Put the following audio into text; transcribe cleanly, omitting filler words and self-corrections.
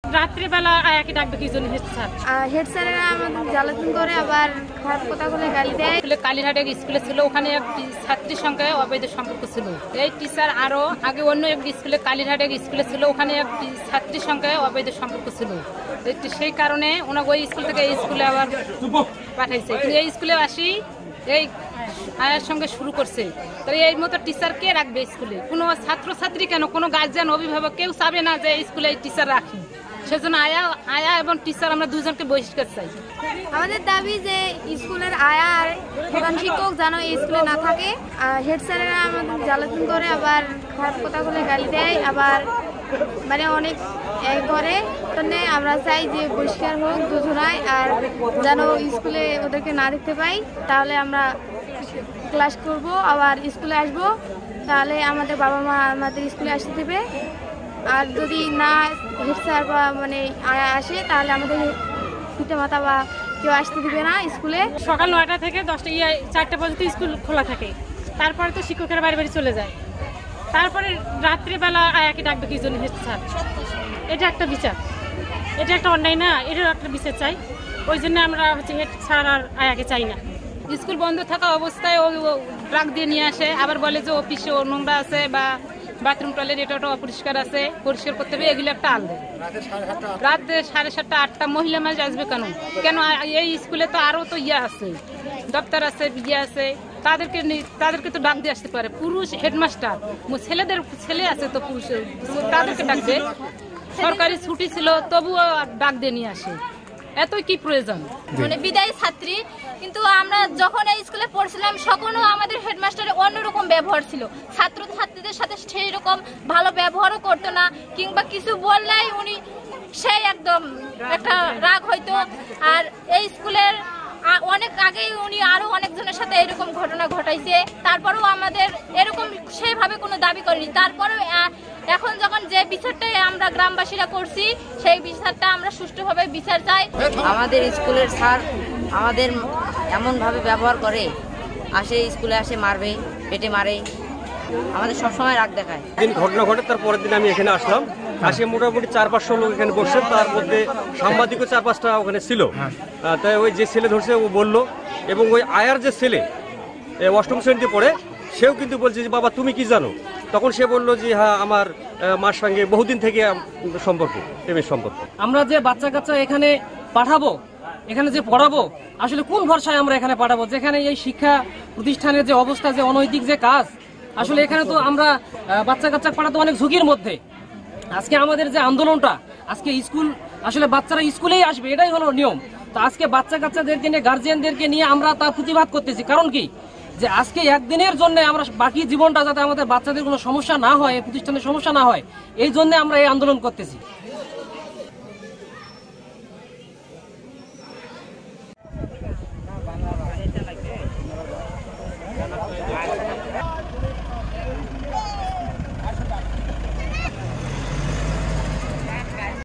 রাত্রিবেলা আয়াকে ডাকবে কি জন্য হেড স্যারেরা আমাদের জ্বালাতন করে আবার খারাপ কথা বলে গালি দেয়। কালীঘাটে স্কুলে ছিল, ওখানে এক ছাত্রীর সঙ্গে অবৈধ সম্পর্ক ছিল। এই টিচার আরো আগে অন্য এক স্কুলে কালীঘাটে স্কুলে ছিল, ওখানে এক ছাত্রীর সঙ্গে অবৈধ সম্পর্ক ছিল। সেই কারণে ওনাকে ওই স্কুল থেকে এই স্কুলে আবার পাঠাইছে। এই স্কুলে আসি এই আয়ার সঙ্গে শুরু করছে। তাই এই মতো টিচার কে রাখবে স্কুলে? কোনো ছাত্রছাত্রী কেন, কোনো গার্জিয়ান অভিভাবক কেউ চাবে না যে স্কুলে এই টিচার রাখি। সেজন্য আয়া এবং টিচার আমরা দুজনকে বহিষ্কার চাই। আমাদের দাবি যে স্কুলের আয়া আর প্রধান শিক্ষক যেন এই স্কুলে না থাকে। হেড স্যারেরা আমাদের জ্বালাতন করে আবার খারাপ কথা বলে গালি দেয়, আবার মানে অনেক করে। আমরা চাই যে বহিষ্কার হোক দুজনায়, আর যেন স্কুলে ওদেরকে না দেখতে পাই। তাহলে আমরা ক্লাস করব, আবার স্কুলে আসব, তাহলে আমাদের বাবা মা আমাদের স্কুলে আসতে দেবে। আর যদি না হেড স্যার বা মানে আয়া আসে তাহলে আমাদের পিতা মাতা বা কেউ আসতে দিবে না স্কুলে। সকাল 9টা থেকে 4টা পর্যন্ত স্কুল খোলা থাকে, তারপরে তো শিক্ষকেরা বাড়ি বাড়ি চলে যায়। তারপরে রাত্রিবেলা আয়াকে ডাকবে কি জন্য হেড স্যার? এটা একটা বিচার, এটা একটা অন্যায় না? এটারও একটা বিচার চাই। ওই জন্য আমরা হেড স্যার আর আয়াকে চাই না। স্কুল বন্ধ থাকা অবস্থায় ও ট্রাক দিয়ে নিয়ে আসে, আবার বলে যে অফিসে ও নোংরা আছে বা বাথরুম টয়লেট এটা অপরিষ্কার আছে, পরিষ্কার করতে হবে। এগুলো একটা আলাদা। রাত 7:30 8টা মহিলা মানুষ আসবে কেন? কেন এই স্কুলে তো আরো তো আছে, দপ্তর আছে, বিয়ে আছে, তাদেরকে তো ডাক দিয়ে আসতে পারে। পুরুষ হেডমাস্টার, ছেলে আছে তো পুরুষ, তাদেরকে ডাকবে। সরকারি ছুটি ছিল তবুও ডাক দিয়ে নিয়ে আসে। এতই কি প্রয়োজন? মানে বিদায়ী ছাত্রী, কিন্তু আমরা যখন এই স্কুলে পড়ছিলাম তখনও আমাদের হেডমাস্টারের অন্যরকম ব্যবহার ছিল। ছাত্রছাত্রীদের সাথে সেই রকম ভালো ব্যবহারও করতো না, কিংবা কিছু বললেই উনি সেই একদম একটা রাগ হইতো। আর এই স্কুলের অনেক আগেই উনি আরো অনেকজনের সাথে এরকম ঘটনা ঘটাইছে, তারপরেও আমাদের এরকম সেইভাবে কোনো দাবি করেনি। তারপরেও এখন যখন যে বিচারটাই আমরা গ্রামবাসীরা করছি, সেই বিচারটা আমরা সুষ্ঠুভাবে বিচার চাই। আমাদের স্কুলের স্যার আমাদের এমনভাবে ব্যবহার করে, আসে স্কুলে আসে মারবে, পেটে মারে, আমাদের সবসময় রাগ দেখায়। দিন ঘটনা ঘটে, তার পরের দিন আমি এখানে আসলাম। আসে মোটামুটি 4-500 লোক এখানে বসছে, তার মধ্যে সাংবাদিকও 4-5টা ওখানে ছিল। তাই ওই যে ছেলে ধরছে ও বললো, এবং ওই আয়ার যে ছেলে 8ম শ্রেণীতে পড়ে, সেও কিন্তু বলছে যে বাবা তুমি কি জানো? তখন সে বললো যে হ্যাঁ আমার মার সঙ্গে বহুদিন থেকে সম্পর্ক, প্রেমের সম্পর্ক। আমরা যে বাচ্চা কাচ্চা এখানে পাঠাবো, এখানে যে পড়াবো, আসলে কোন ভরসায় আমরা এখানে পাঠাবো? যেখানে এই শিক্ষা প্রতিষ্ঠানের যে অবস্থা, যে অনৈতিক যে কাজ, আসলে এখানে তো আমরা বাচ্চা কাচ্চা পাঠাতে অনেক ঝুঁকির মধ্যে। আজকে আমাদের যে আন্দোলনটা, আজকে স্কুল আসলে বাচ্চারা স্কুলেই আসবে, এটাই হলো নিয়ম। তো আজকে বাচ্চা কাচ্চাদেরকে নিয়ে, গার্জিয়ানদেরকে নিয়ে আমরা তার প্রতিবাদ করতেছি। কারণ কি, যে আজকে একদিনের জন্য আমরা বাকি জীবনটা যাতে আমাদের বাচ্চাদের কোনো সমস্যা না হয়, প্রতিষ্ঠানের সমস্যা না হয়, এই জন্য আমরা এই আন্দোলন করতেছি।